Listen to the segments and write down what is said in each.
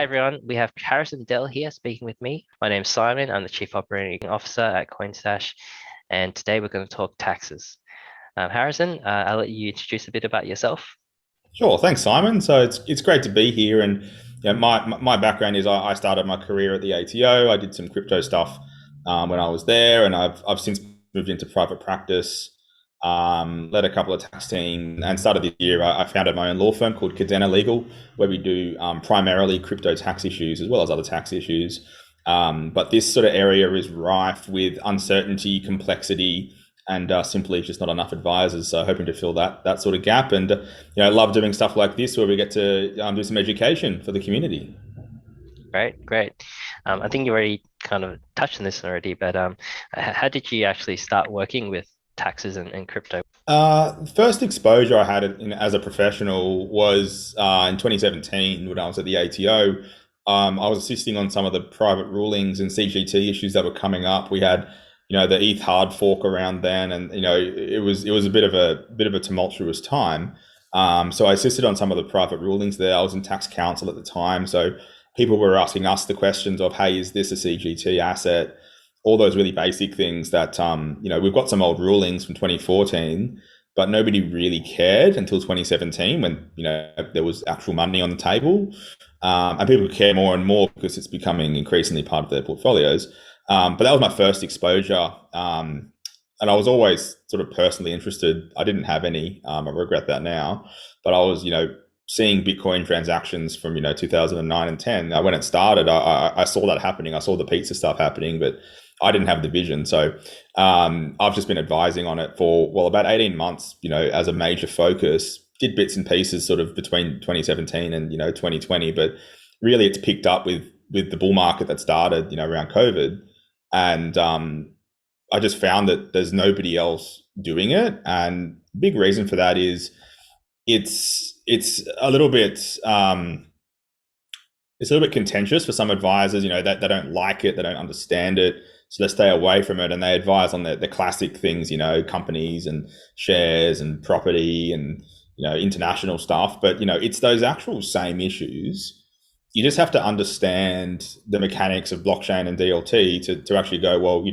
everyone. We have Harrison Dell here speaking with me. My name's Simon. I'm the Chief Operating Officer at Coinstash, and today we're going to talk taxes. Harrison, I'll let you introduce a bit about yourself. Sure, thanks, Simon. So it's great to be here, and my background is I started my career at the ATO. I did some crypto stuff when I was there, and I've since moved into private practice, led a couple of tax teams, and started this year. I founded my own law firm called Cadena Legal, where we do primarily crypto tax issues as well as other tax issues. But this sort of area is rife with uncertainty, complexity, and simply just not enough advisors. So hoping to fill that sort of gap, and I love doing stuff like this where we get to do some education for the community. Great, great. I think you already kind of touched on this already, but how did you actually start working with taxes and crypto? First exposure I had as a professional was in 2017 when I was at the ATO. I was assisting on some of the private rulings and CGT issues that were coming up. We had the ETH hard fork around then, and it was a bit of a tumultuous time. So I assisted on some of the private rulings there. I was in tax counsel at the time, so people were asking us the questions of, hey, is this a CGT asset? All those really basic things that we've got some old rulings from 2014, but nobody really cared until 2017 when there was actual money on the table, and people care more and more because it's becoming increasingly part of their portfolios. But that was my first exposure, and I was always sort of personally interested. I didn't have any. I regret that now, but I was seeing Bitcoin transactions from 2009 and 10. When it started, I saw that happening. I saw the pizza stuff happening, but I didn't have the vision. So I've just been advising on it for about 18 months. As a major focus. Did bits and pieces sort of between 2017 and 2020, but really it's picked up with the bull market that started around COVID. And I just found that there's nobody else doing it, and big reason for that is it's a little bit contentious for some advisors. That they don't like it, they don't understand it, so they stay away from it, and they advise on the classic things, companies and shares and property and international stuff. But it's those actual same issues. You just have to understand the mechanics of blockchain and DLT to actually go, well,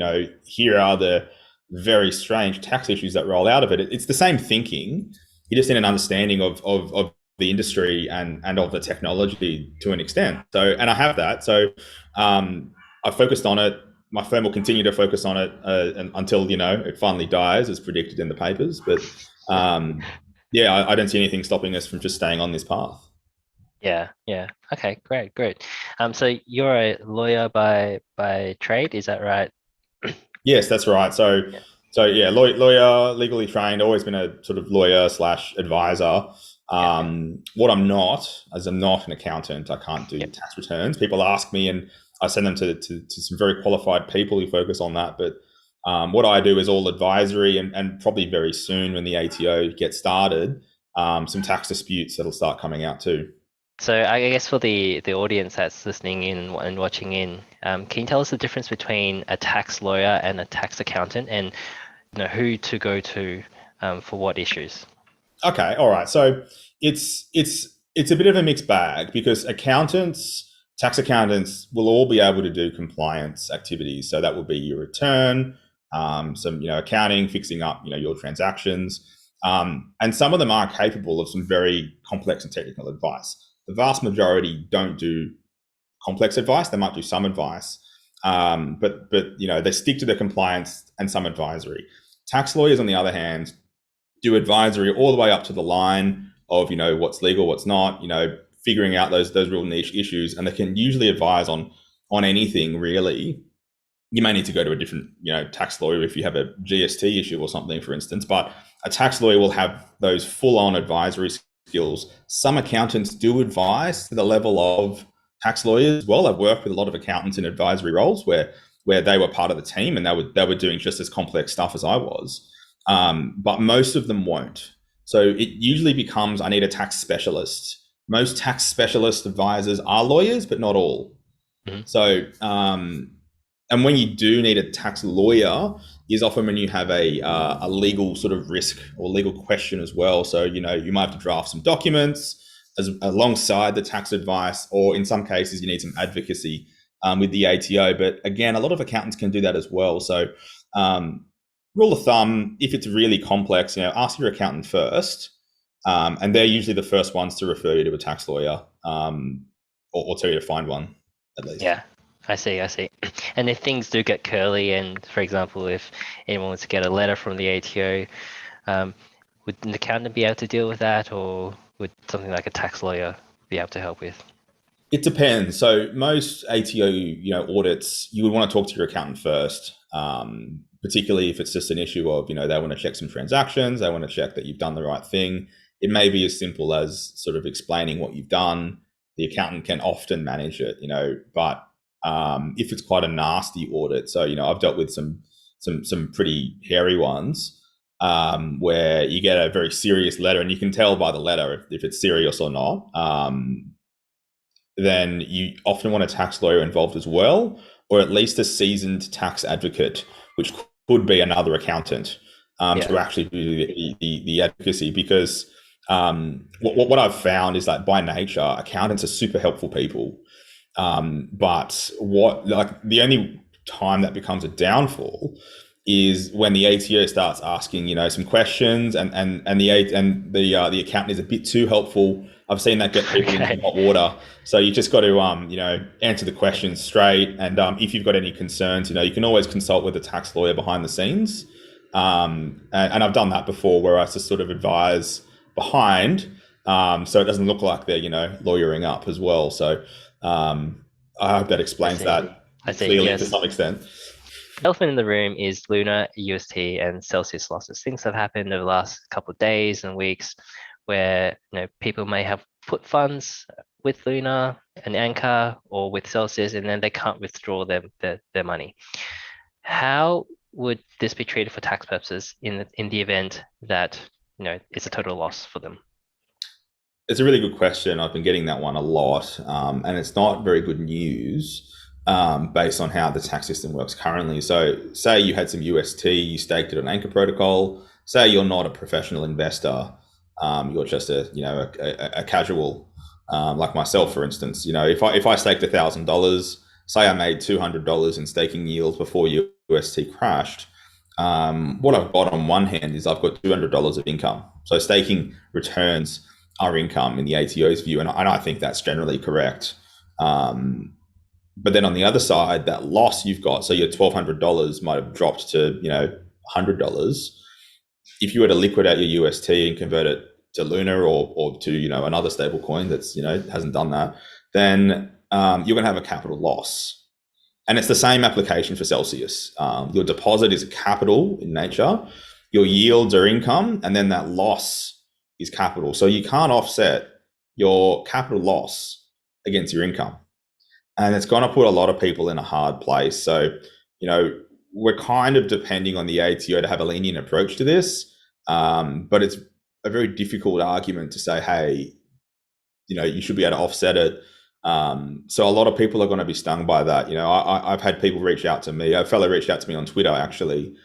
here are the very strange tax issues that roll out of it. It's the same thinking. You just need an understanding of the industry and of the technology to an extent. So, and I have that. So I focused on it. My firm will continue to focus on it until, it finally dies, as predicted in the papers. But I don't see anything stopping us from just staying on this path. Yeah, yeah. Okay, great, great. So you're a lawyer by trade, is that right? Yes, that's right. So, Yeah. lawyer, legally trained, always been a sort of lawyer slash advisor. Yeah. What I'm not, as I'm not an accountant, I can't do Yep. tax returns. People ask me, and I send them to some very qualified people who focus on that. But what I do is all advisory, and probably very soon when the ATO gets started, some tax disputes that'll start coming out too. So I guess for the audience that's listening in and watching in, can you tell us the difference between a tax lawyer and a tax accountant, and who to go to for what issues? Okay, all right. So it's a bit of a mixed bag because tax accountants will all be able to do compliance activities. So that will be your return, some accounting, fixing up your transactions, and some of them are capable of some very complex and technical advice. The vast majority don't do complex advice. They might do some advice, but they stick to the compliance and some advisory. Tax lawyers, on the other hand, do advisory all the way up to the line of what's legal, what's not, figuring out those real niche issues, and they can usually advise on anything really. You may need to go to a different tax lawyer if you have a GST issue or something, for instance, but a tax lawyer will have those full-on advisory skills. Some accountants do advise to the level of tax lawyers as well. I've worked with a lot of accountants in advisory roles where they were part of the team and they were doing just as complex stuff as I was. But most of them won't. So it usually becomes, I need a tax specialist. Most tax specialist advisors are lawyers, but not all. Mhm. So, and when you do need a tax lawyer is often when you have a legal sort of risk or legal question as well. So, you might have to draft some documents. alongside the tax advice, or in some cases, you need some advocacy with the ATO. But again, a lot of accountants can do that as well. So, rule of thumb, if it's really complex, ask your accountant first, and they're usually the first ones to refer you to a tax lawyer, or tell you to find one, at least. Yeah, I see. And if things do get curly, and for example, if anyone wants to get a letter from the ATO, would an accountant be able to deal with that, or would something like a tax lawyer be able to help with? It depends. So most ATO, audits, you would want to talk to your accountant first, particularly if it's just an issue of, they want to check some transactions, they want to check that you've done the right thing. It may be as simple as sort of explaining what you've done. The accountant can often manage it, but if it's quite a nasty audit, so I've dealt with some pretty hairy ones, where you get a very serious letter, and you can tell by the letter if it's serious or not. Then you often want a tax lawyer involved as well, or at least a seasoned tax advocate, which could be another accountant, to actually do the advocacy. Because what I've found is that by nature, accountants are super helpful people. But the only time that becomes a downfall is when the ATO starts asking, some questions, and the accountant is a bit too helpful. I've seen that get people into hot water. So you just got to, answer the questions straight. And if you've got any concerns, you can always consult with a tax lawyer behind the scenes. And I've done that before, where I just sort of advise behind, so it doesn't look like they're, lawyering up as well. So I hope that explains that clearly, yes, to some extent. Elephant in the room is Luna, UST, and Celsius losses. Things have happened over the last couple of days and weeks where people may have put funds with Luna and Anchor or with Celsius, and then they can't withdraw their money. How would this be treated for tax purposes in the event that it's a total loss for them? It's a really good question. I've been getting that one a lot, and it's not very good news. Based on how the tax system works currently. So say you had some UST, you staked it on Anchor Protocol. Say you're not a professional investor, you're just a casual, like myself, for instance. If I staked $1,000, say I made $200 in staking yield before UST crashed, what I've got on one hand is I've got $200 of income. So staking returns are income in the ATO's view, and I think that's generally correct. But then on the other side, that loss you've got, so your $1,200 might have dropped to, $100. If you were to liquidate your UST and convert it to Luna or to, another stable coin that's, hasn't done that, then you're going to have a capital loss. And it's the same application for Celsius. Your deposit is capital in nature, your yields are income, and then that loss is capital. So you can't offset your capital loss against your income. And it's going to put a lot of people in a hard place. So, we're kind of depending on the ATO to have a lenient approach to this. But it's a very difficult argument to say, hey, you should be able to offset it. So a lot of people are going to be stung by that. I've had people reach out to me. A fellow reached out to me on Twitter, actually.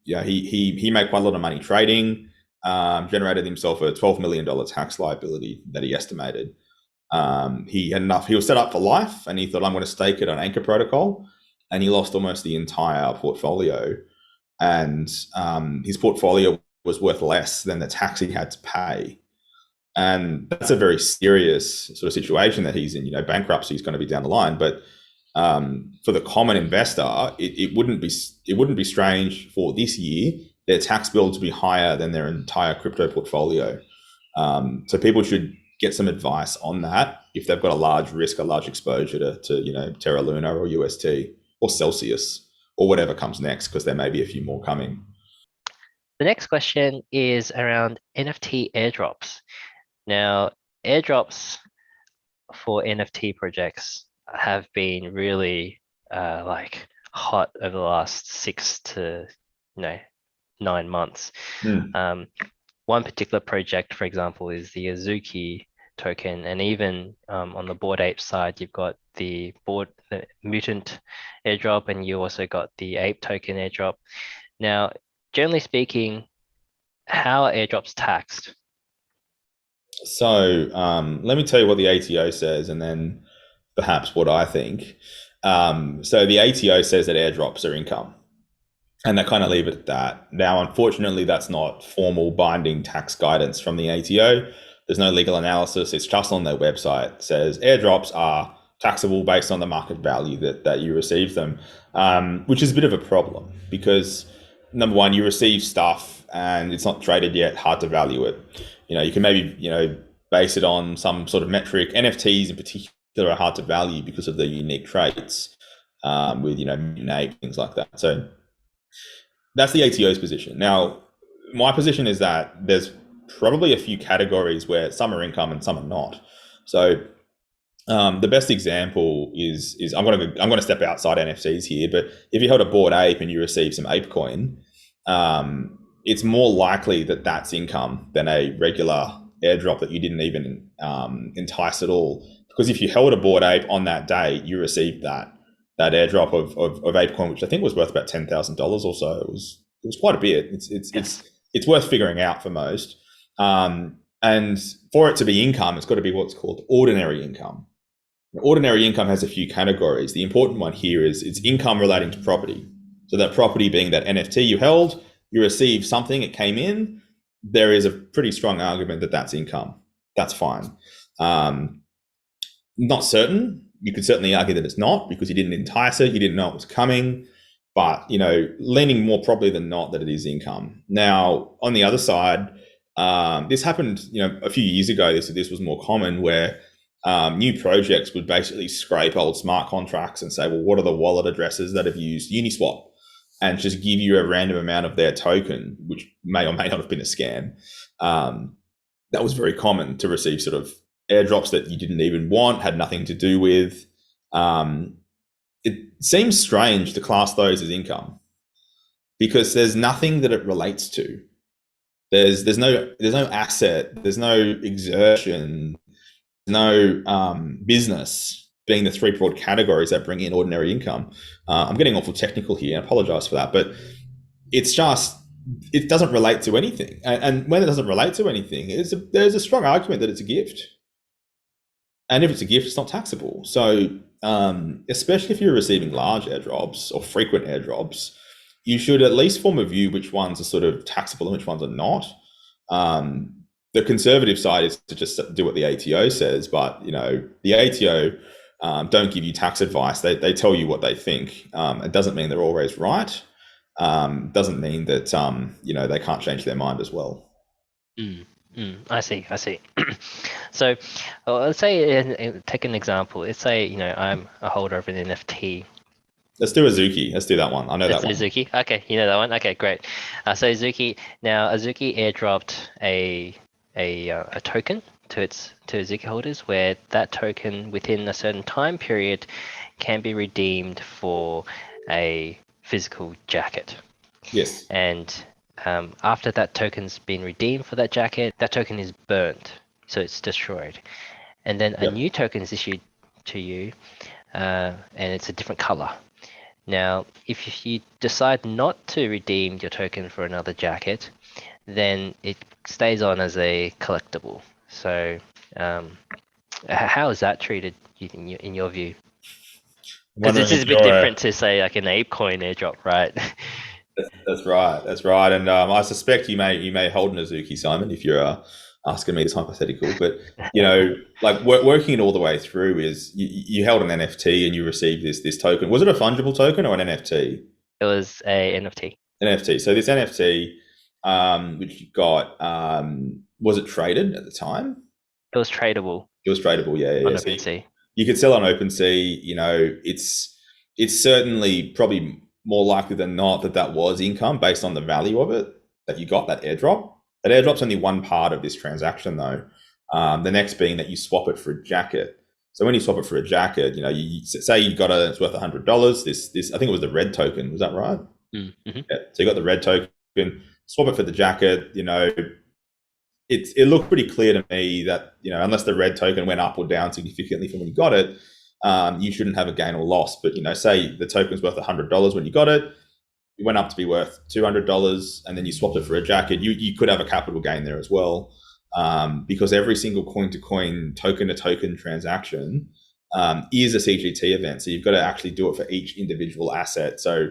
He made quite a lot of money trading, generated himself a $12 million tax liability that he estimated. He was set up for life, and he thought, I'm going to stake it on Anchor Protocol, and he lost almost the entire portfolio. And his portfolio was worth less than the tax he had to pay. And that's a very serious sort of situation that he's in. Bankruptcy is going to be down the line. But for the common investor, it wouldn't be strange for this year their tax bill to be higher than their entire crypto portfolio. So people should get some advice on that if they've got a large risk, a large exposure to Terra Luna or UST or Celsius or whatever comes next, because there may be a few more coming. The next question is around NFT airdrops. Now, airdrops for NFT projects have been really hot over the last 6 to 9 months. One particular project, for example, is the Azuki token, and even on the Bored Ape side, you've got the mutant airdrop, and you also got the ape token airdrop. Now, generally speaking, how are airdrops taxed? So let me tell you what the ATO says, and then perhaps what I think. So the ATO says that airdrops are income, and they kind of leave it at that. Now, unfortunately, that's not formal binding tax guidance from the ATO. There's no legal analysis. It's just on their website. It says airdrops are taxable based on the market value that you receive them, which is a bit of a problem because number one, you receive stuff and it's not traded yet, hard to value it. You can maybe, base it on some sort of metric. NFTs in particular are hard to value because of the unique traits with, mutant things like that. So that's the ATO's position. Now, my position is that there's probably a few categories where some are income and some are not. So the best example is I'm gonna step outside NFTs here, but if you hold a Bored Ape and you receive some ape coin, it's more likely that that's income than a regular airdrop that you didn't even entice at all. Because if you held a Bored Ape on that day, you received that airdrop of ApeCoin, which I think was worth about $10,000 or so. It was quite a bit. It's worth figuring out for most. And for it to be income, it's got to be what's called ordinary income. Ordinary income has a few categories. The important one here is it's income relating to property. So that property being that NFT you held, you received something, it came in. There is a pretty strong argument that that's income. That's fine. Not certain. You could certainly argue that it's not because you didn't entice it, you didn't know it was coming. But leaning more probably than not that it is income. Now, on the other side, this happened, a few years ago. This was more common where new projects would basically scrape old smart contracts and say, well, what are the wallet addresses that have used Uniswap, and just give you a random amount of their token, which may or may not have been a scam. That was very common to receive sort of airdrops that you didn't even want, had nothing to do with. It seems strange to class those as income because there's nothing that it relates to. There's no asset, there's no exertion, no business being the three broad categories that bring in ordinary income. I'm getting awful technical here, and I apologize for that, but it's just, it doesn't relate to anything. And when it doesn't relate to anything, there's a strong argument that it's a gift. And if it's a gift, it's not taxable. So especially if you're receiving large airdrops or frequent airdrops, you should at least form a view which ones are sort of taxable and which ones are not. The conservative side is to just do what the ATO says, but the ATO don't give you tax advice. They tell you what they think. It doesn't mean they're always right. Doesn't mean that they can't change their mind as well. I see. So let's say, take an example. Let's say I'm a holder of an NFT. Let's do Azuki. Let's do that one. I know that one. Azuki. Okay, you know that one. Okay, great. So Azuki airdropped a token to Azuki holders, where that token within a certain time period can be redeemed for a physical jacket. Yes. And after that token's been redeemed for that jacket, that token is burnt, so it's destroyed. And then a new token is issued to you, and it's a different color. Now, if you decide not to redeem your token for another jacket, then it stays on as a collectible. So how is that treated in your view? Because this is a bit different to, say, like an ApeCoin airdrop, right? That's right. And I suspect you may hold an Azuki, Simon, if you're asking me this hypothetical. But like working it all the way through is you held an NFT and you received this token. Was it a fungible token or an NFT? It was a NFT. NFT. So this NFT, which you got, was it traded at the time? It was tradable. It was tradable, yeah. On OpenSea. You could sell on OpenSea. It's certainly probably more likely than not that was income based on the value of it that you got, that airdrop. That airdrop's only one part of this transaction, though. The next being that you swap it for a jacket. So when you swap it for a jacket, you say you got it's worth $100. This I think it was the red token. Was that right? Mm-hmm. Yeah. So you got the red token. Swap it for the jacket. It looked pretty clear to me that unless the red token went up or down significantly from when you got it, you shouldn't have a gain or loss. But say the token's worth $100 when you got it, it went up to be worth $200, and then you swapped it for a jacket. You could have a capital gain there as well. because every single coin-to-coin, token-to-token transaction is a CGT event. So you've got to actually do it for each individual asset. So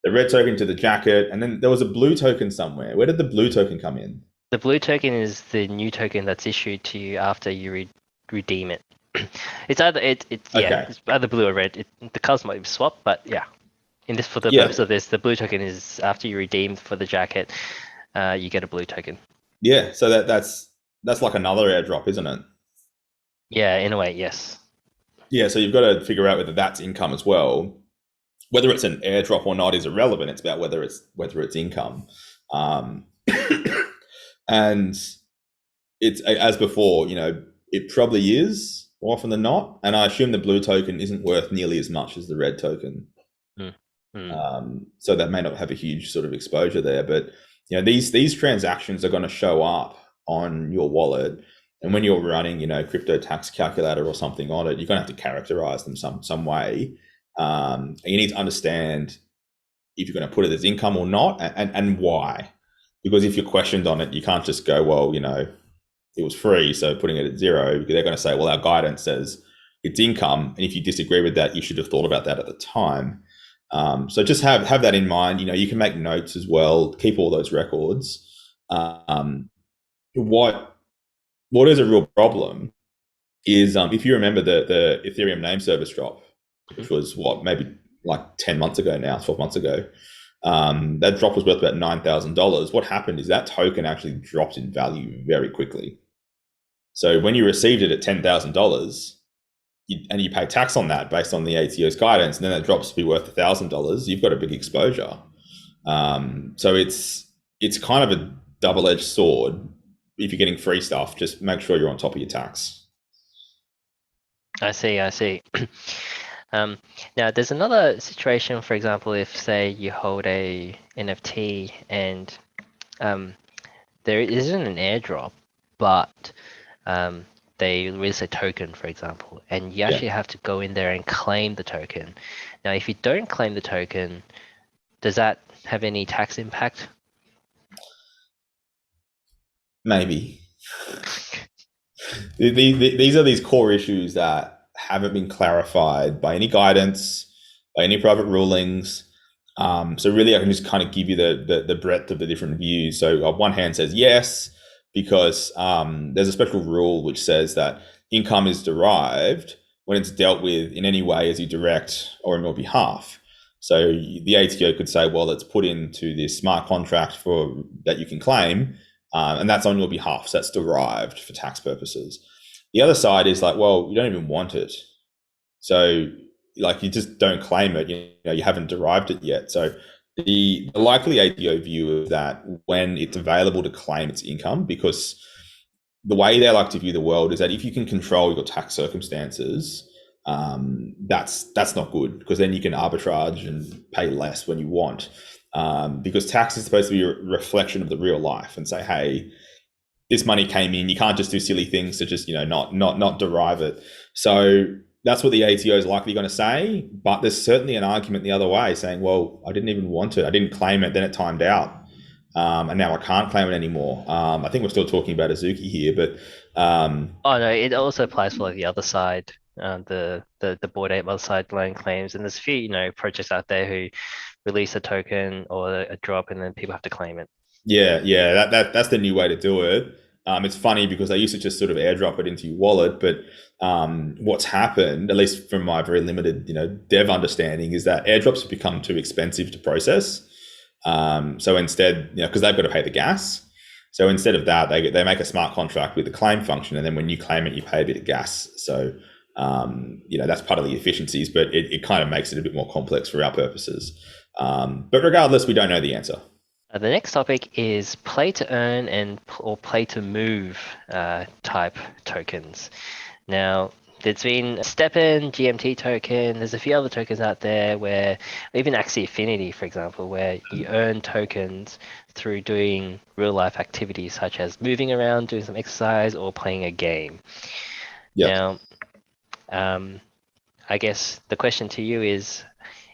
the red token to the jacket, and then there was a blue token somewhere. Where did the blue token come in? The blue token is the new token that's issued to you after you redeem it. It's either Okay. it's either blue or red. The colors might be swapped, but yeah. For the Yeah. purpose of this, the blue token is after you redeem for the jacket, you get a blue token. Yeah. So that's like another airdrop, isn't it? Yeah, in a way, yes. Yeah. So you've got to figure out whether that's income as well. Whether it's an airdrop or not is irrelevant. It's about whether it's income. Um, and it's as before, it probably is more often than not. And I assume the blue token isn't worth nearly as much as the red token. Mm. Mm. So that may not have a huge sort of exposure there. But these transactions are going to show up on your wallet. And when you're running, crypto tax calculator or something on it, you're going to have to characterize them some way. And you need to understand if you're going to put it as income or not, and why. Because if you're questioned on it, you can't just go, well, it was free, so putting it at zero. They're going to say, well, our guidance says it's income, and if you disagree with that, you should have thought about that at the time. So just have that in mind. You can make notes as well. Keep all those records. What is a real problem is if you remember the Ethereum name service drop, which was maybe like 10 months ago now, 12 months ago. That drop was worth about $9,000. What happened is that token actually dropped in value very quickly. So when you received it at $10,000, and you pay tax on that based on the ATO's guidance, and then that drops to be worth $1,000, you've got a big exposure. So it's kind of a double-edged sword. If you're getting free stuff, just make sure you're on top of your tax. I see. Now, there's another situation, for example, if, say, you hold a NFT and there isn't an airdrop, but they release a token, for example, and you actually have to go in there and claim the token. Now, if you don't claim the token, does that have any tax impact? Maybe. These are these core issues that haven't been clarified by any guidance, by any private rulings. So really, I can just kind of give you the breadth of the different views. So on one hand says yes, because there's a special rule which says that income is derived when it's dealt with in any way as you direct or on your behalf. So the ATO could say, well, let's put into this smart contract that you can claim, and that's on your behalf. So that's derived for tax purposes. The other side is like, well, you don't even want it. So like you just don't claim it, you haven't derived it yet. So the likely ATO view is that when it's available to claim its income, because the way they like to view the world is that if you can control your tax circumstances, that's not good, because then you can arbitrage and pay less when you want. Because tax is supposed to be a reflection of the real life and say, hey, this money came in. You can't just do silly things to just not derive it. So that's what the ATO is likely going to say. But there's certainly an argument the other way saying, well, I didn't even want it. I didn't claim it. Then it timed out. And now I can't claim it anymore. I think we're still talking about Azuki here, but Oh no, it also applies for like the other side, the Bored Ape other side loan claims, and there's a few projects out there who release a token or a drop, and then people have to claim it. yeah, that's the new way to do it. It's funny because I used to just sort of airdrop it into your wallet, but what's happened, at least from my very limited dev understanding, is that airdrops have become too expensive to process. So instead, because they've got to pay the gas. So instead of that, they make a smart contract with the claim function, and then when you claim it, you pay a bit of gas. So that's part of the efficiencies, but it kind of makes it a bit more complex for our purposes. But regardless, we don't know the answer. The next topic is play to earn or play to move type tokens. Now, there's been STEPN, GMT token, there's a few other tokens out there where, even Axie Affinity, for example, where you earn tokens through doing real life activities such as moving around, doing some exercise, or playing a game. Yep. Now, I guess the question to you is,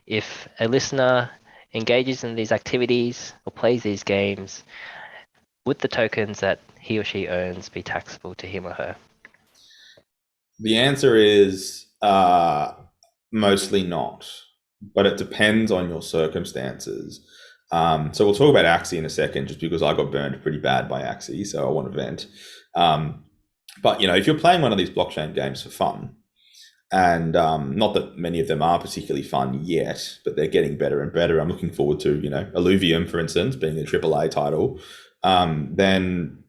if a listener engages in these activities or plays these games, would the tokens that he or she owns be taxable to him or her? The answer is mostly not, but it depends on your circumstances. So we'll talk about Axie in a second, just because I got burned pretty bad by Axie, so I want to vent. But if you're playing one of these blockchain games for fun, and not that many of them are particularly fun yet, but they're getting better and better. I'm looking forward to Illuvium, for instance, being a AAA title. Then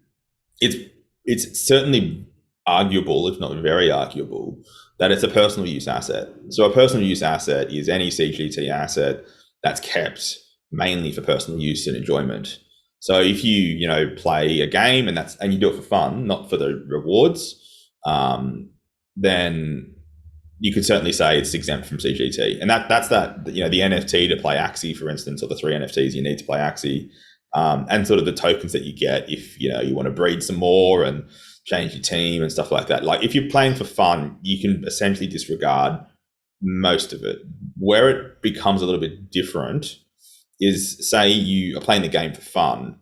it's certainly arguable, if not very arguable, that it's a personal use asset. So a personal use asset is any CGT asset that's kept mainly for personal use and enjoyment. So if you play a game and you do it for fun, not for the rewards, then you could certainly say it's exempt from CGT. And that's the NFT to play Axie, for instance, or the 3 NFTs you need to play Axie, and sort of the tokens that you get if you want to breed some more and change your team and stuff like that. Like if you're playing for fun, you can essentially disregard most of it. Where it becomes a little bit different is, say you are playing the game for fun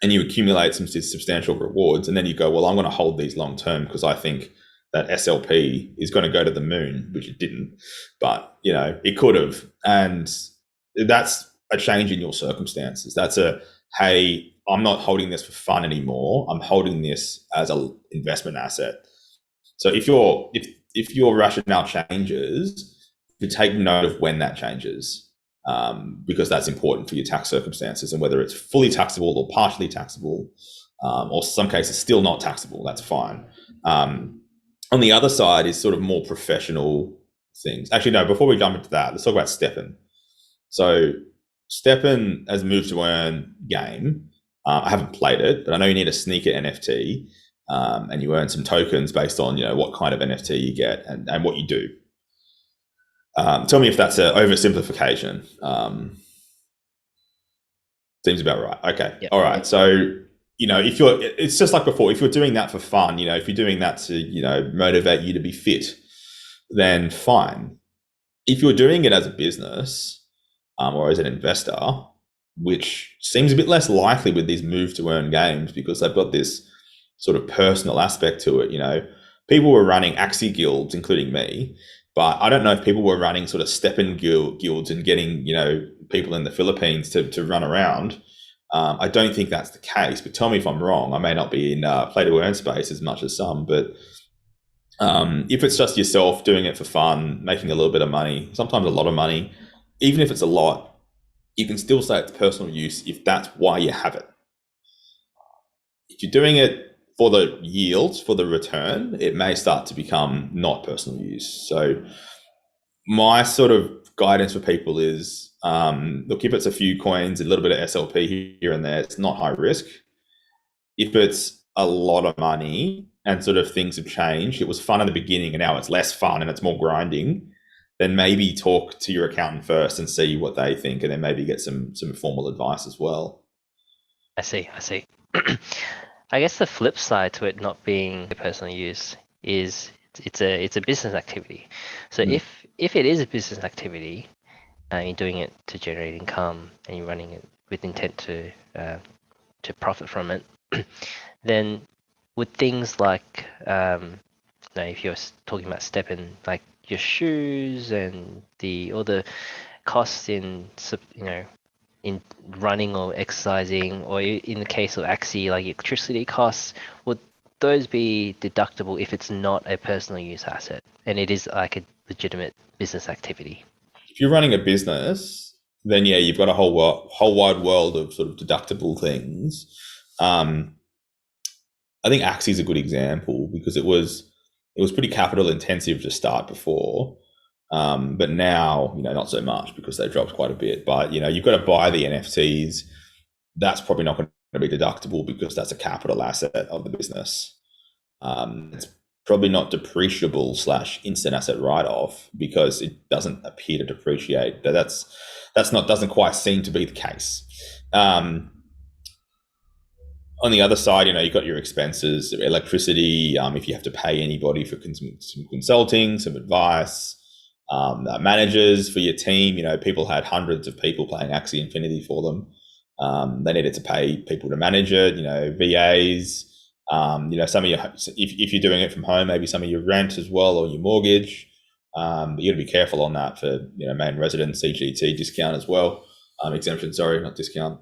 and you accumulate some substantial rewards, and then you go, well, I'm going to hold these long term because I think that SLP is going to go to the moon, which it didn't, but it could have. And that's a change in your circumstances. That's hey, I'm not holding this for fun anymore. I'm holding this as an investment asset. So if your rationale changes, you take note of when that changes, because that's important for your tax circumstances, and whether it's fully taxable or partially taxable, or some cases still not taxable, that's fine. On the other side is sort of more professional things. Actually, no, before we jump into that, let's talk about Steppen. So Steppen has moved to earn game. I haven't played it, but I know you need a sneaker NFT, and you earn some tokens based on what kind of NFT you get and what you do. Tell me if that's an oversimplification. Seems about right. Okay. Yep. All right. So it's just like before, if you're doing that for fun, if you're doing that to, motivate you to be fit, then fine. If you're doing it as a business, or as an investor, which seems a bit less likely with these move to earn games because they've got this sort of personal aspect to it. People were running Axie guilds, including me, but I don't know if people were running sort of Steppen guilds and getting, people in the Philippines to run around. I don't think that's the case, but tell me if I'm wrong. I may not be in play to earn space as much as some, but if it's just yourself doing it for fun, making a little bit of money, sometimes a lot of money, even if it's a lot, you can still say it's personal use if that's why you have it. If you're doing it for the yields, for the return, it may start to become not personal use. So my sort of guidance for people is, look, if it's a few coins, a little bit of SLP here and there, it's not high risk. If it's a lot of money and sort of things have changed, it was fun in the beginning and now it's less fun and it's more grinding, then maybe talk to your accountant first and see what they think, and then maybe get some formal advice as well. I see. I guess the flip side to it not being a personal use is it's a business activity. So if it is a business activity, you're doing it to generate income and you're running it with intent to profit from it, then with things like if you're talking about Steppen, like your shoes and all the costs in in running or exercising, or in the case of Axie, like electricity costs, would those be deductible if it's not a personal use asset and it is like a legitimate business activity? If you're running a business, then yeah, you've got a whole wide world of sort of deductible things. I think Axie is a good example because it was pretty capital intensive to start before. But now, not so much because they dropped quite a bit. But, you've got to buy the NFTs. That's probably not going to be deductible because that's a capital asset of the business. It's probably not depreciable / instant asset write-off because it doesn't appear to depreciate. Doesn't quite seem to be the case. On the other side, you've got your expenses, electricity, if you have to pay anybody for some consulting, some advice, managers for your team. People had hundreds of people playing Axie Infinity for them. They needed to pay people to manage it, VAs. Some of your, if you're doing it from home, maybe some of your rent as well or your mortgage. But you got to be careful on that for main resident CGT discount as well, exemption. Sorry, not discount.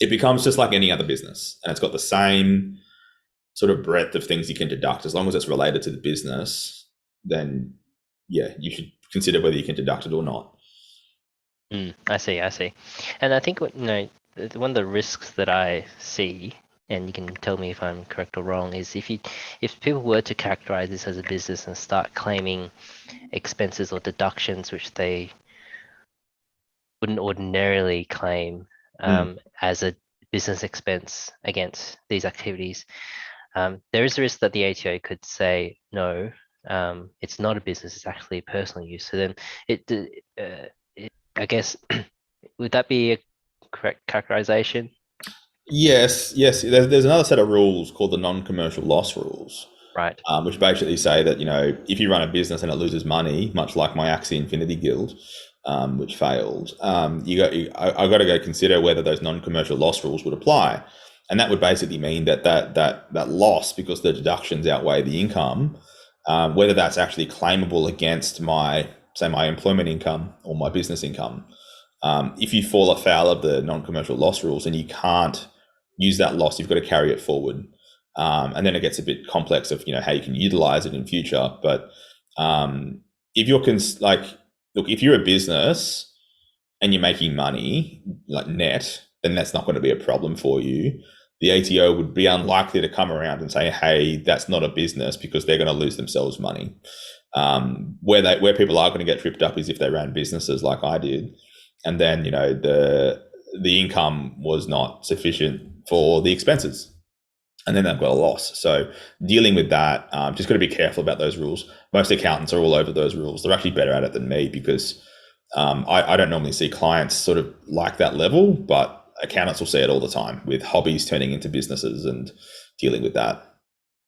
It becomes just like any other business, and it's got the same sort of breadth of things you can deduct as long as it's related to the business. Then, yeah, you should consider whether you can deduct it or not. I see, and I think one of the risks that I see, and you can tell me if I'm correct or wrong, is if people were to characterize this as a business and start claiming expenses or deductions which they wouldn't ordinarily claim as a business expense against these activities, there is a risk that the ATO could say no, it's not a business, it's actually personal use. So then I guess would that be a correct characterization? Yes. There's another set of rules called the non-commercial loss rules, Right. which basically say that if you run a business and it loses money, much like my Axie Infinity Guild, which failed, I got to go consider whether those non-commercial loss rules would apply, and that would basically mean that loss, because the deductions outweigh the income, whether that's actually claimable against my employment income or my business income. If you fall afoul of the non-commercial loss rules and you can't use that loss, you've got to carry it forward. And then it gets a bit complex of how you can utilize it in future. But if you're if you're a business and you're making money like net, then that's not going to be a problem for you. The ATO would be unlikely to come around and say, "Hey, that's not a business," because they're going to lose themselves money. Where people are going to get tripped up is if they ran businesses like I did, and then the income was not sufficient for the expenses, and then they've got a loss. So dealing with that, just got to be careful about those rules. Most accountants are all over those rules. They're actually better at it than me because I don't normally see clients sort of like that level, but accountants will see it all the time with hobbies turning into businesses and dealing with that.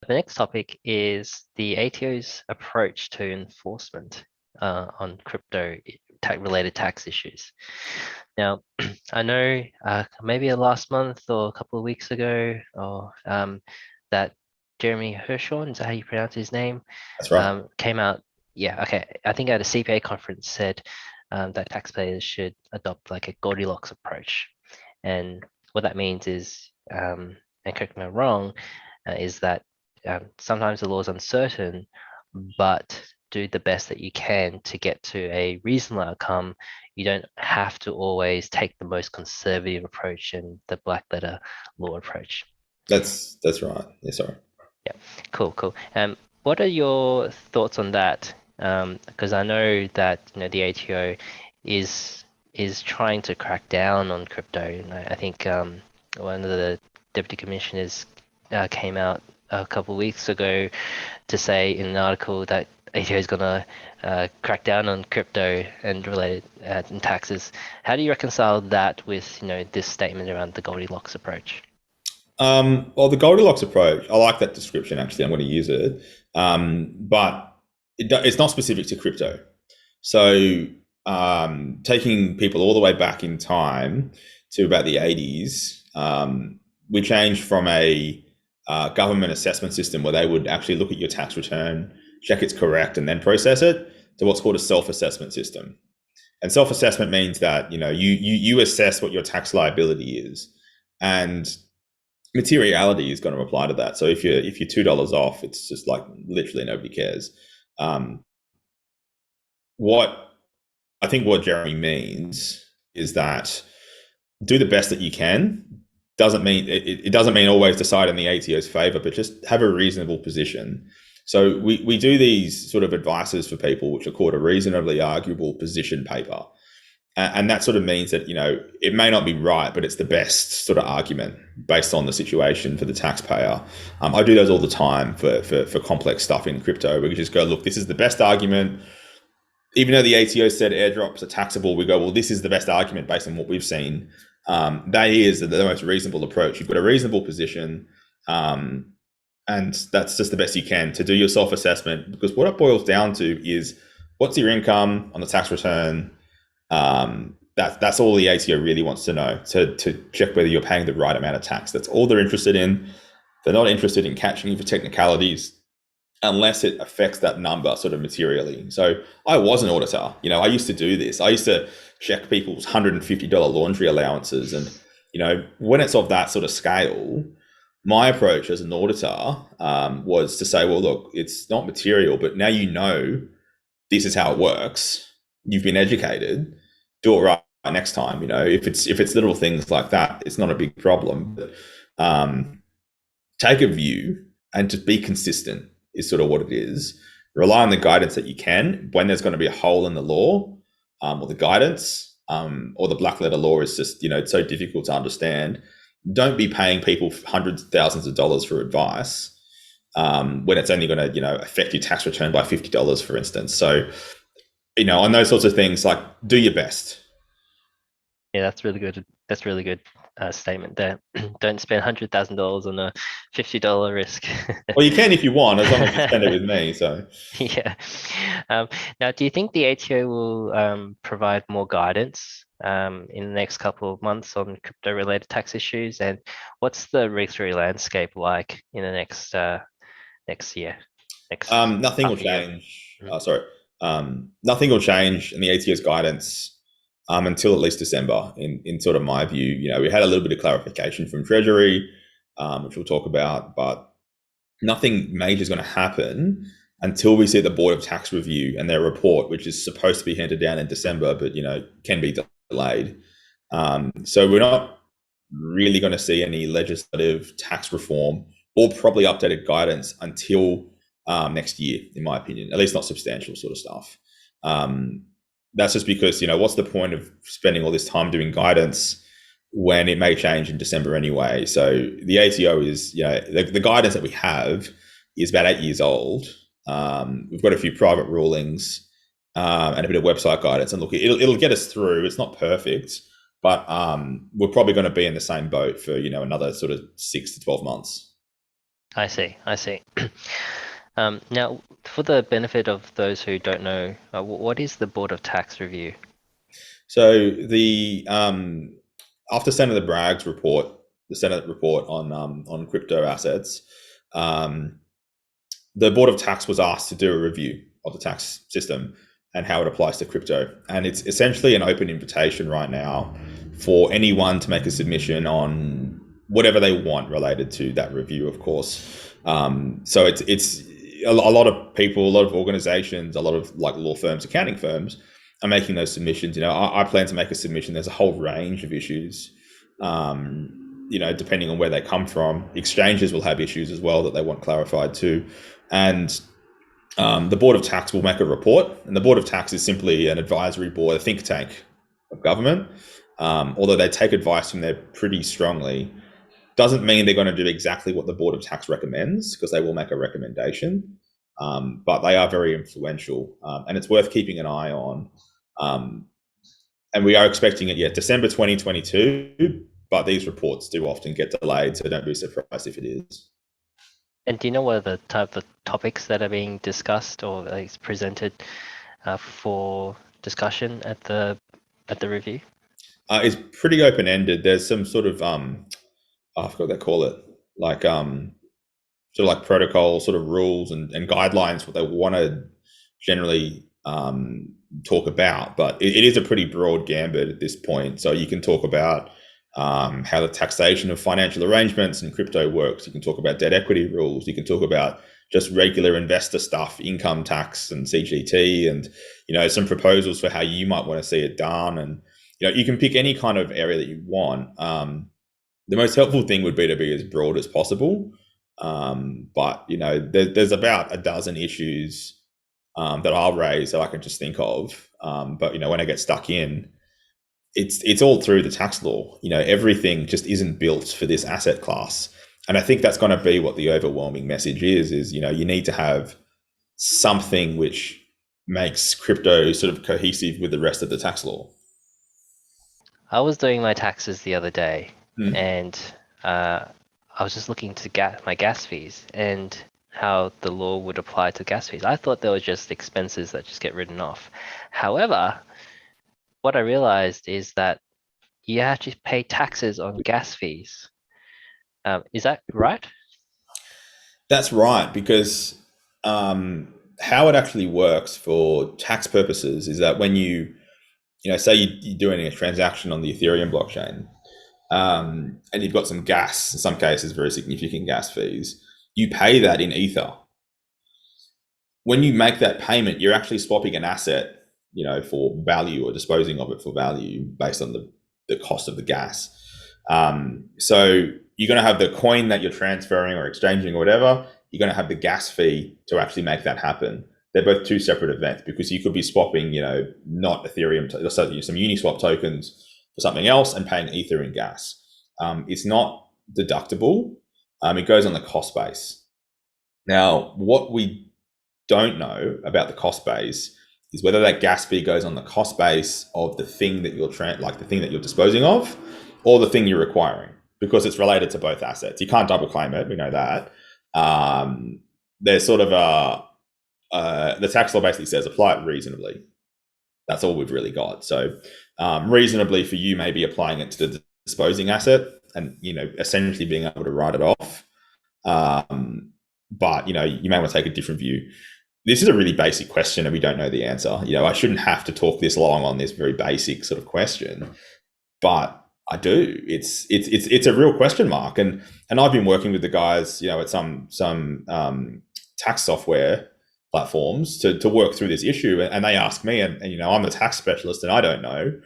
The next topic is the ATO's approach to enforcement on crypto related tax issues. Now, I know maybe last month or a couple of weeks ago, or that Jeremy Hershon, is that how you pronounce his name? That's right. Came out. Yeah, okay. I think at a CPA conference said that taxpayers should adopt like a Goldilocks approach, and what that means is, and correct me if I'm wrong, is that sometimes the law is uncertain, but do the best that you can to get to a reasonable outcome. You don't have to always take the most conservative approach and the black letter law approach. That's right. Yeah, sorry. Yeah, cool. What are your thoughts on that? Because I know that the ATO is trying to crack down on crypto, and I think one of the deputy commissioners came out a couple of weeks ago to say in an article that ATO is going to crack down on crypto and related taxes. How do you reconcile that with this statement around the Goldilocks approach? Well, the Goldilocks approach, I like that description. Actually, I'm going to use it, but it's not specific to crypto. So, taking people all the way back in time to about the 80s, we changed from a government assessment system where they would actually look at your tax return, check it's correct, and then process it, to what's called a self-assessment system. And self-assessment means that you assess what your tax liability is, and materiality is going to apply to that. So if you're $2 off, it's just like literally nobody cares. What Jeremy means is that do the best that you can. It doesn't mean always decide in the ATO's favor, but just have a reasonable position. So we do these sort of advices for people, which are called a reasonably arguable position paper. And that sort of means that, it may not be right, but it's the best sort of argument based on the situation for the taxpayer. I do those all the time for complex stuff in crypto. We just go, look, this is the best argument. Even though the ATO said airdrops are taxable, we go, well, this is the best argument based on what we've seen. That is the most reasonable approach. You've got a reasonable position, and that's just the best you can to do your self-assessment, because what it boils down to is what's your income on the tax return, that's all the ATO really wants to know, to check whether you're paying the right amount of tax. That's all they're interested in. They're not interested in catching you for technicalities unless it affects that number sort of materially. So I was an auditor. I used to do this. I used to check people's $150 laundry allowances. And, when it's of that sort of scale, my approach as an auditor was to say, well, look, it's not material, but now this is how it works. You've been educated. Do it right next time. If it's little things like that, it's not a big problem. But take a view and just be consistent is sort of what it is. Rely on the guidance that you can. When there's going to be a hole in the law or the guidance or the black letter law is just, it's so difficult to understand. Don't be paying people hundreds of thousands of dollars for advice when it's only going to, affect your tax return by $50, for instance. So, on those sorts of things, like, do your best. Yeah, that's really good. That's really good statement there. Don't spend $100,000 on a $50 risk. Well, you can if you want, as long as you spend it with me. So yeah. Now, do you think the ATO will provide more guidance in the next couple of months on crypto-related tax issues? And what's the regulatory landscape like in the next year? nothing will change. Nothing will change in the ATO's guidance until at least December. In sort of my view, we had a little bit of clarification from Treasury, which we'll talk about, but nothing major is going to happen until we see the Board of Tax Review and their report, which is supposed to be handed down in December, but can be delayed. So we're not really going to see any legislative tax reform or probably updated guidance until next year, in my opinion. At least not substantial sort of stuff. That's just because what's the point of spending all this time doing guidance when it may change in December anyway? So the ATO is, the guidance that we have is about 8 years old. We've got a few private rulings and a bit of website guidance. And look, it'll get us through. It's not perfect, but we're probably going to be in the same boat for, another sort of 6 to 12 months. I see. Now, for the benefit of those who don't know, what is the Board of Tax Review? So the after Senator Bragg's report, the Senate report on crypto assets, the Board of Tax was asked to do a review of the tax system and how it applies to crypto. And it's essentially an open invitation right now for anyone to make a submission on whatever they want related to that review, of course. So it's a lot of people, a lot of organizations, a lot of like law firms, accounting firms are making those submissions. I plan to make a submission. There's a whole range of issues, depending on where they come from. Exchanges will have issues as well that they want clarified too. And the Board of Tax will make a report. And the Board of Tax is simply an advisory board, a think tank of government. Although they take advice from there pretty strongly, doesn't mean they're going to do exactly what the Board of Tax recommends, because they will make a recommendation. But they are very influential, and it's worth keeping an eye on. And we are expecting it, December 2022, but these reports do often get delayed, so don't be surprised if it is. And do you know what are the type of topics that are being discussed or presented for discussion at the review? It's pretty open-ended. There's some sort of I forgot what they call it, like sort of like protocol sort of rules and guidelines, what they want to generally talk about. But it is a pretty broad gambit at this point. So you can talk about how the taxation of financial arrangements and crypto works. You can talk about debt equity rules. You can talk about just regular investor stuff, income tax and CGT, and some proposals for how you might want to see it done. And you can pick any kind of area that you want. The most helpful thing would be to be as broad as possible. But there's about a dozen issues that I'll raise that I can just think of. But when I get stuck in, it's all through the tax law. Everything just isn't built for this asset class. And I think that's going to be what the overwhelming message is you need to have something which makes crypto sort of cohesive with the rest of the tax law. I was doing my taxes the other day, and I was just looking to my gas fees and how the law would apply to gas fees. I thought they were just expenses that just get written off. However, what I realized is that you actually pay taxes on gas fees. Is that right? That's right, because how it actually works for tax purposes is that when say you're doing a transaction on the Ethereum blockchain, and you've got some gas, in some cases very significant gas fees, you pay that in Ether. When you make that payment, you're actually swapping an asset, for value, or disposing of it for value based on the cost of the gas. So you're going to have the coin that you're transferring or exchanging or whatever. You're going to have the gas fee to actually make that happen. They're both two separate events, because you could be swapping, not Ethereum, some Uniswap tokens for something else and paying Ether in gas. It's not deductible. It goes on the cost base. Now, what we don't know about the cost base is whether that gas fee goes on the cost base of the thing that the thing that you're disposing of, or the thing you're acquiring, because it's related to both assets. You can't double claim it. We know that. There's sort of the tax law basically says apply it reasonably. That's all we've really got. So reasonably for you may be applying it to the disposing asset and, essentially being able to write it off. But, you may want to take a different view. This is a really basic question and we don't know the answer. I shouldn't have to talk this long on this very basic sort of question, but I do. It's a real question mark. And I've been working with the guys, at some tax software platforms to work through this issue. And they ask me, and I'm the tax specialist and I don't know.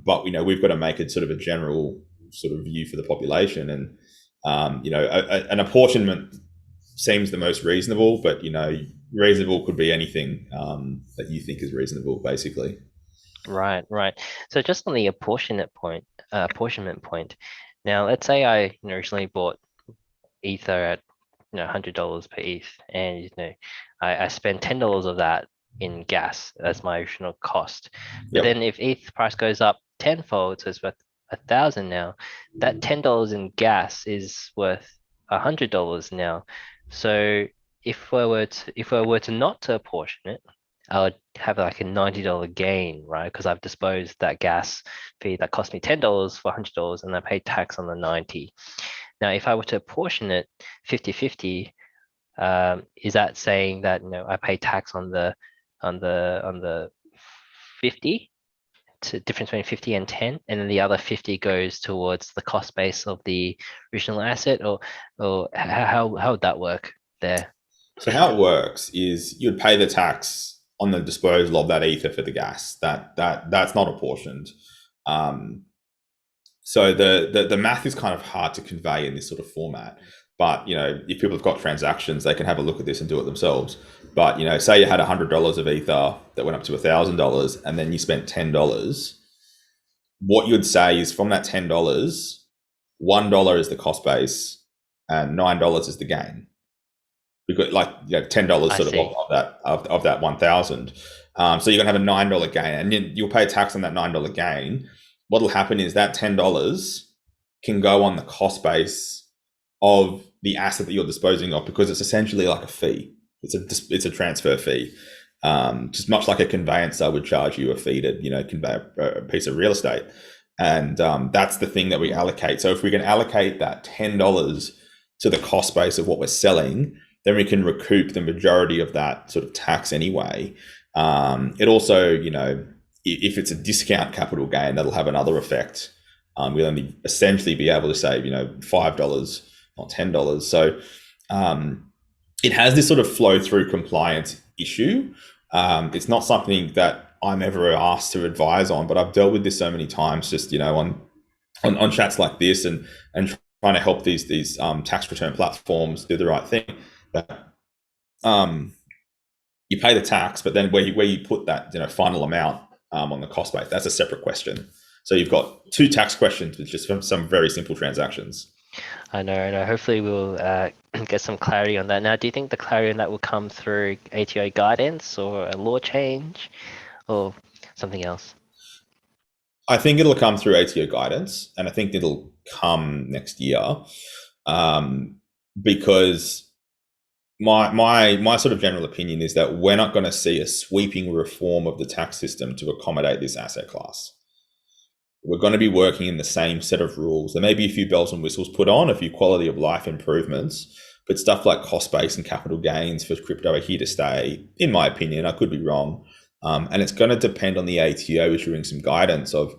But we've got to make it sort of a general sort of view for the population. And an apportionment seems the most reasonable, but reasonable could be anything that you think is reasonable, basically. Right, right. So just on the apportionment point. Now, let's say I originally bought Ether at $100 per ETH, and I spend $10 of that in gas as my original cost. But Yep. then if ETH price goes up tenfold, so it's worth 1,000 now, that $10 in gas is worth $100 now. So if I were to not to apportion it, I would have like a $90 gain, right? Because I've disposed that gas fee that cost me $10 for $100 and I paid tax on the 90. Now, if I were to apportion it 50-50, is that saying that I pay tax on the 50, to difference between 50 and 10, and then the other 50 goes towards the cost base of the original asset, or how would that work there? So how it works is you'd pay the tax on the disposal of that ether for the gas. That's not apportioned. So the math is kind of hard to convey in this sort of format. But if people have got transactions, they can have a look at this and do it themselves. But say you had $100 of ether that went up to $1,000, and then you spent $10. What you'd say is from that $10, $1 is the cost base, and $9 is the gain. Because $10 sort of that 1,000. So you're gonna have a $9 gain, and you'll pay tax on that $9 gain. What'll happen is that $10 can go on the cost base of the asset that you're disposing of, because it's essentially like a fee. It's a transfer fee, just much like a conveyancer would charge you a fee to convey a piece of real estate, and that's the thing that we allocate. So if we can allocate that $10 to the cost base of what we're selling, then we can recoup the majority of that sort of tax anyway. It also, if it's a discount capital gain, that'll have another effect. We'll only essentially be able to save, $5, not $10. So it has this sort of flow through compliance issue. It's not something that I'm ever asked to advise on, but I've dealt with this so many times, just on chats like this, and trying to help these tax return platforms do the right thing. That you pay the tax, but then where you put that final amount on the cost base, that's a separate question. So you've got two tax questions with just some very simple transactions. I know. Hopefully we'll get some clarity on that. Now, do you think the clarity on that will come through ATO guidance or a law change or something else? I think it'll come through ATO guidance, and I think it'll come next year, because my sort of general opinion is that we're not going to see a sweeping reform of the tax system to accommodate this asset class. We're going to be working in the same set of rules. There may be a few bells and whistles put on, a few quality of life improvements, but stuff like cost base and capital gains for crypto are here to stay, in my opinion. I could be wrong. And it's going to depend on the ATO issuing some guidance of,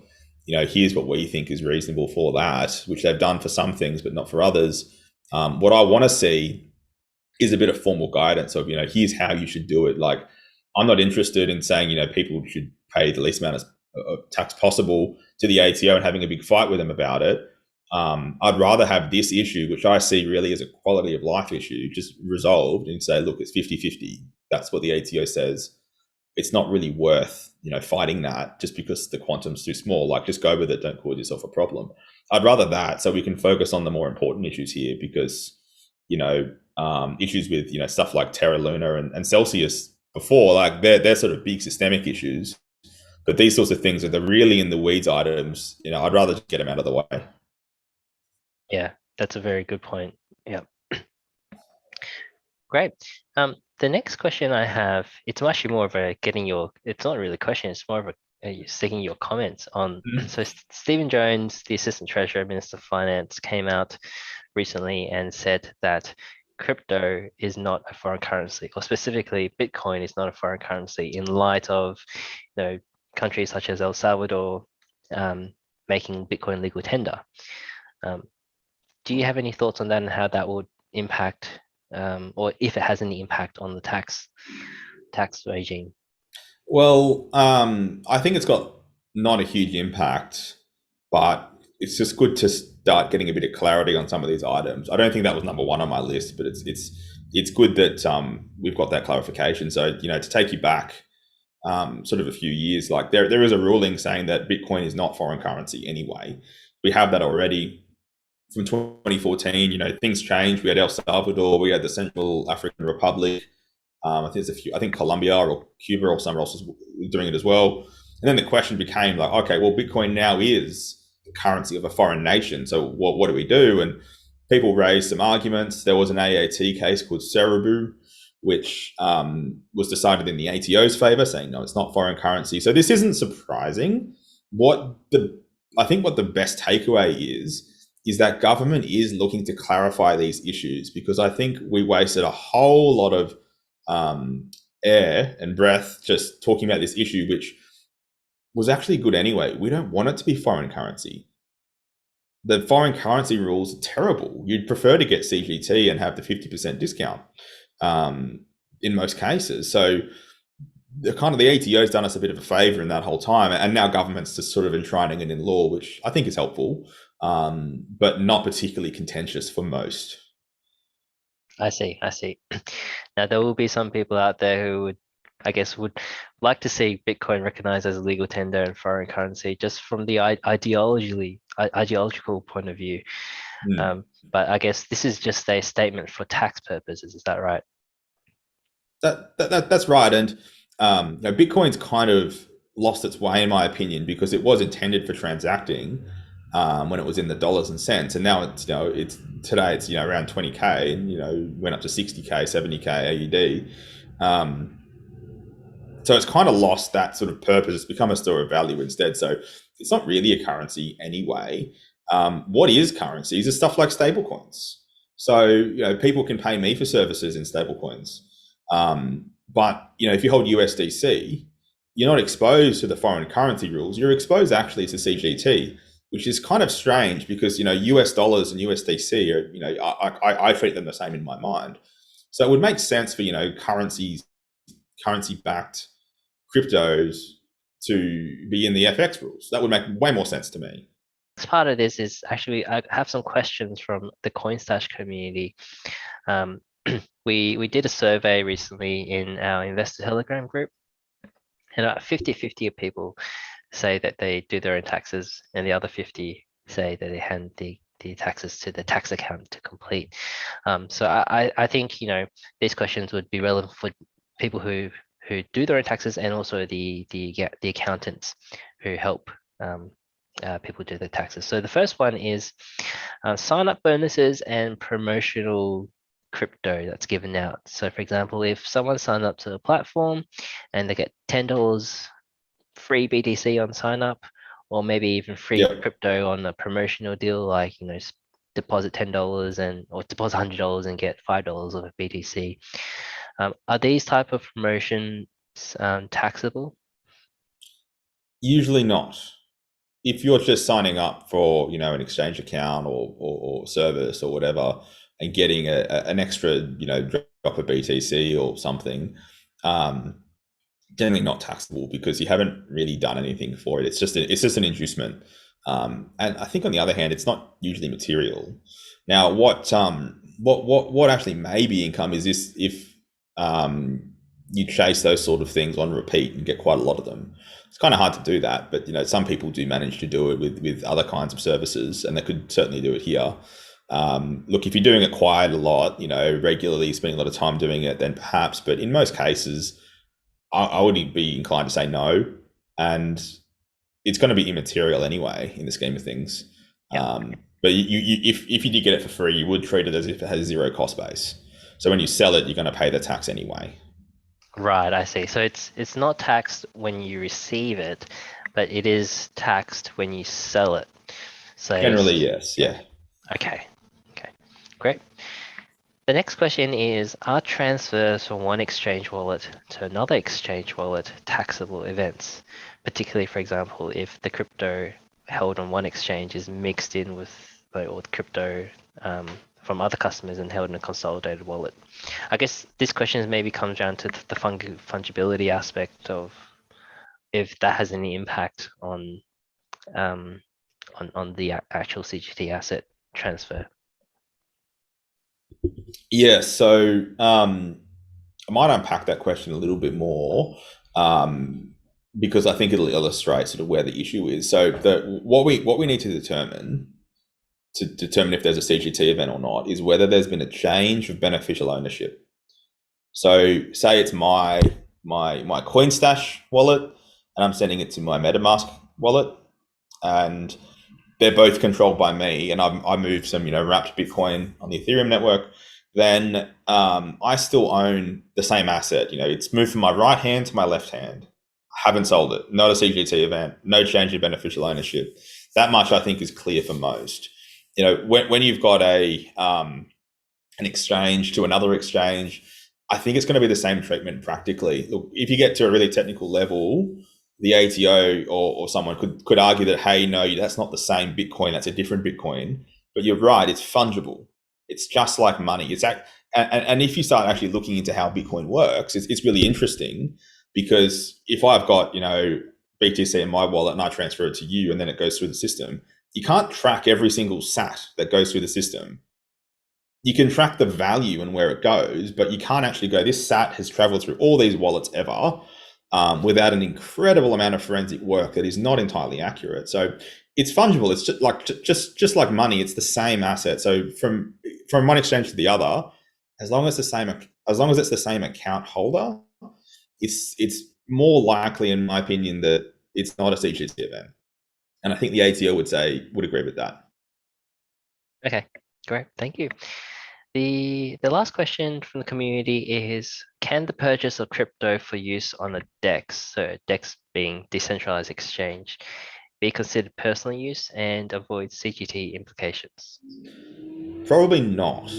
here's what we think is reasonable for that, which they've done for some things, but not for others. What I want to see is a bit of formal guidance of, here's how you should do it. Like, I'm not interested in saying, people should pay the least amount of tax possible to the ATO and having a big fight with them about it. I'd rather have this issue, which I see really as a quality of life issue, just resolved and say, look, it's 50-50. That's what the ATO says. It's not really worth, fighting that just because the quantum's too small. Like, just go with it. Don't cause yourself a problem. I'd rather that, so we can focus on the more important issues here, because, issues with, stuff like Terra Luna and Celsius before, like they're sort of big systemic issues. But these sorts of things are the really in the weeds items. I'd rather just get them out of the way. Yeah, that's a very good point. Yeah. Great. The next question I have, it's actually more of a it's not really a question, it's more of a seeking your comments on. So Stephen Jones, the Assistant Treasurer, Minister of Finance, came out recently and said that crypto is not a foreign currency, or specifically Bitcoin is not a foreign currency, in light of, countries such as El Salvador making Bitcoin legal tender. Do you have any thoughts on that and how that would impact, or if it has any impact on the tax regime? Well, I think it's got not a huge impact, but it's just good to start getting a bit of clarity on some of these items. I don't think that was number one on my list, but it's good that we've got that clarification. So, to take you back sort of a few years, like there is a ruling saying that Bitcoin is not foreign currency anyway. We have that already from 2014. Things changed. We had El Salvador, we had the Central African Republic. I think there's a few. I think Colombia or Cuba or somewhere else was doing it as well. And then the question became like, okay, well, Bitcoin now is the currency of a foreign nation. So what do we do? And people raised some arguments. There was an AAT case called Cerebu, which was decided in the ATO's favor, saying no, it's not foreign currency. So this isn't surprising. I think what the best takeaway is that government is looking to clarify these issues, because I think we wasted a whole lot of air and breath just talking about this issue, which was actually good anyway. We don't want it to be foreign currency. The foreign currency rules are terrible. You'd prefer to get CGT and have the 50% discount in most cases. So the ATO's done us a bit of a favor in that whole time, and now government's just sort of enshrining it in law, which I think is helpful, but not particularly contentious for most. I see. Now, there will be some people out there who would like to see Bitcoin recognized as a legal tender and foreign currency, just from the ideological point of view. But I guess this is just a statement for tax purposes. Is that right? That's right. And Bitcoin's kind of lost its way, in my opinion, because it was intended for transacting when it was in the dollars and cents, and now it's today it's around 20k, and went up to 60k, 70k AUD. So it's kind of lost that sort of purpose. It's become a store of value instead. So it's not really a currency anyway. What is currencies is stuff like stablecoins. So people can pay me for services in stablecoins, but if you hold USDC, you're not exposed to the foreign currency rules. You're exposed actually to CGT, which is kind of strange because, US dollars and USDC are, I treat them the same in my mind. So it would make sense for, currency-backed cryptos to be in the FX rules. That would make way more sense to me. Part of this is actually, I have some questions from the Coinstash community. We did a survey recently in our investor Telegram group, and about 50-50 of people say that they do their own taxes, and the other 50 say that they hand the taxes to the tax accountant to complete. So I think these questions would be relevant for people who do their own taxes, and also the accountants who help people do their taxes. So the first one is sign up bonuses and promotional crypto that's given out. So for example, if someone signs up to a platform and they get $10 free BTC on sign up, or maybe even free Yep. crypto on a promotional deal, like deposit $10 and or deposit $100 and get $5 of a BTC. Are these type of promotions taxable? Usually not. If you're just signing up for, an exchange account or service or whatever, and getting an extra, drop of BTC or something, generally not taxable because you haven't really done anything for it. It's just an inducement. And I think on the other hand, it's not usually material. Now, what actually may be income is this if you chase those sort of things on repeat and get quite a lot of them. It's kind of hard to do that, but some people do manage to do it with other kinds of services, and they could certainly do it here. Look, if you're doing it quite a lot, regularly spending a lot of time doing it, then perhaps. But in most cases, I would be inclined to say no, and it's going to be immaterial anyway in the scheme of things. Yeah. But if you did get it for free, you would treat it as if it has zero cost base. So when you sell it, you're going to pay the tax anyway. Right, I see. So it's not taxed when you receive it, but it is taxed when you sell it. So Generally, yes. Yeah. Okay. Great. The next question is, are transfers from one exchange wallet to another exchange wallet taxable events? Particularly, for example, if the crypto held on one exchange is mixed in with crypto from other customers and held in a consolidated wallet. I guess this question maybe comes down to the fungibility aspect of if that has any impact on the actual CGT asset transfer. Yeah. So I might unpack that question a little bit more, because I think it'll illustrate sort of where the issue is. So what we need to determine if there's a CGT event or not is whether there's been a change of beneficial ownership. So say it's my Coinstash wallet, and I'm sending it to my MetaMask wallet, and they're both controlled by me, and I moved some wrapped Bitcoin on the Ethereum network. Then I still own the same asset. It's moved from my right hand to my left hand. I haven't sold it. Not a CGT event. No change in beneficial ownership. That much I think is clear for most. When you've got an exchange to another exchange, I think it's going to be the same treatment practically. Look, if you get to a really technical level, the ATO or someone could argue that, hey, no, that's not the same Bitcoin. That's a different Bitcoin. But you're right. It's fungible. It's just like money. And if you start actually looking into how Bitcoin works, it's really interesting, because if I've got BTC in my wallet and I transfer it to you and then it goes through the system, you can't track every single sat that goes through the system. You can track the value and where it goes, but you can't actually go, this sat has traveled through all these wallets ever, without an incredible amount of forensic work that is not entirely accurate. So it's fungible. It's just like money. It's the same asset. So from one exchange to the other, as long as it's the same account holder, it's more likely, in my opinion, that it's not a CGT event. And I think the ATO would agree with that. Okay, great. Thank you. The last question from the community is, can the purchase of crypto for use on a DEX, so DEX being decentralized exchange, be considered personal use and avoid CGT implications? Probably not,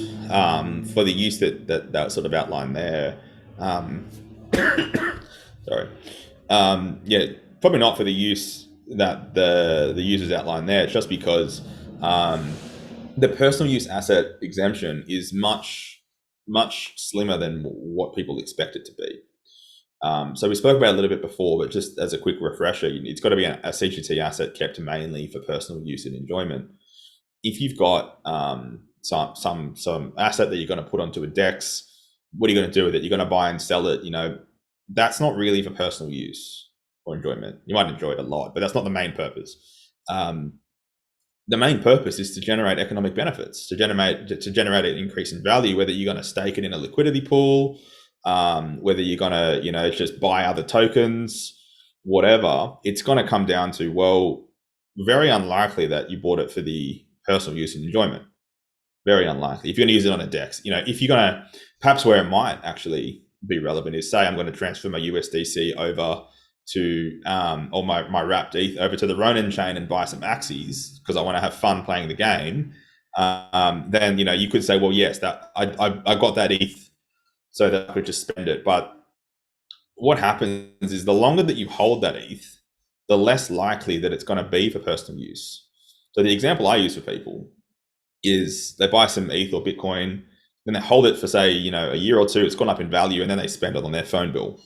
for the use that sort of outlined there. Sorry. Yeah, probably not for the use that the users outlined there. It's just because the personal use asset exemption is much slimmer than what people expect it to be. So we spoke about it a little bit before, but just as a quick refresher, it's got to be a CGT asset kept mainly for personal use and enjoyment. If you've got some asset that you're going to put onto a DEX, what are you going to do with it? You're going to buy and sell it. That's not really for personal use or enjoyment. You might enjoy it a lot, but that's not the main purpose. The main purpose is to generate economic benefits, to generate an increase in value, whether you're going to stake it in a liquidity pool, whether you're going to just buy other tokens, whatever. It's going to come down to, well, very unlikely that you bought it for the personal use and enjoyment. Very unlikely. If you're going to use it on a DEX, if you're going to, perhaps where it might actually be relevant is, say I'm going to transfer my USDC over to, or my wrapped ETH over to the Ronin chain and buy some Axes because I want to have fun playing the game. Then you could say, well, yes, that I got that ETH so that I could just spend it. But what happens is the longer that you hold that ETH, the less likely that it's going to be for personal use. So the example I use for people is they buy some ETH or Bitcoin, then they hold it for, say, a year or two, it's gone up in value, and then they spend it on their phone bill.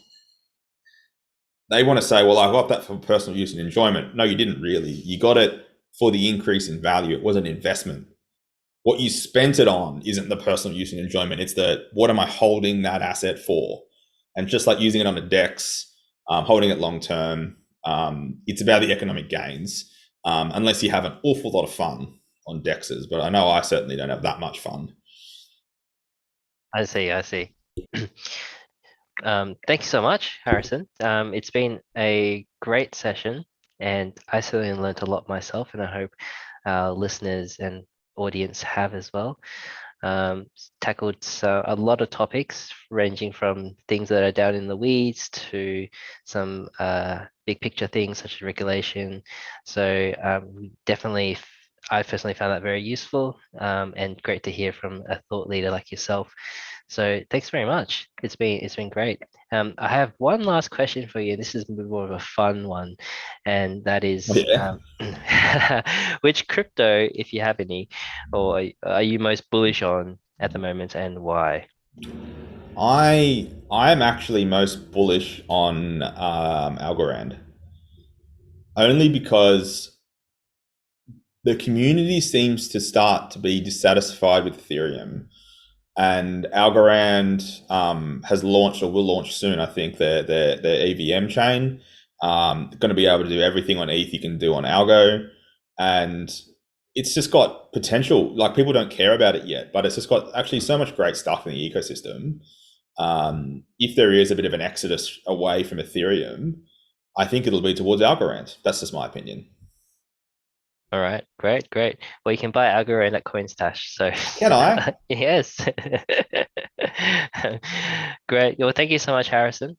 They want to say, well, I got that for personal use and enjoyment. No, you didn't really. You got it for the increase in value. It was an investment. What you spent it on isn't the personal use and enjoyment. It's what am I holding that asset for? And just like using it on a DEX, holding it long term, it's about the economic gains, unless you have an awful lot of fun on DEXs. But I know I certainly don't have that much fun. I see. Thank you so much, Harrison. It's been a great session, and I certainly learned a lot myself, and I hope our listeners and audience have as well. Tackled a lot of topics ranging from things that are down in the weeds to some big picture things such as regulation. So definitely, I personally found that very useful, and great to hear from a thought leader like yourself. So thanks very much. It's been great. I have one last question for you. This is more of a fun one, and that is, Yeah. which crypto, if you have any, or are you most bullish on at the moment, and why? I am actually most bullish on Algorand, only because the community seems to start to be dissatisfied with Ethereum, and Algorand has launched or will launch soon. I think their EVM chain, going to be able to do everything on ETH you can do on Algo, and it's just got potential. Like, people don't care about it yet, but it's just got actually so much great stuff in the ecosystem. If there is a bit of an exodus away from Ethereum, I think it'll be towards Algorand. That's just my opinion. All right, great. Well, you can buy Algorand at Coinstash. So Can I? yes, great. Well, thank you so much, Harrison.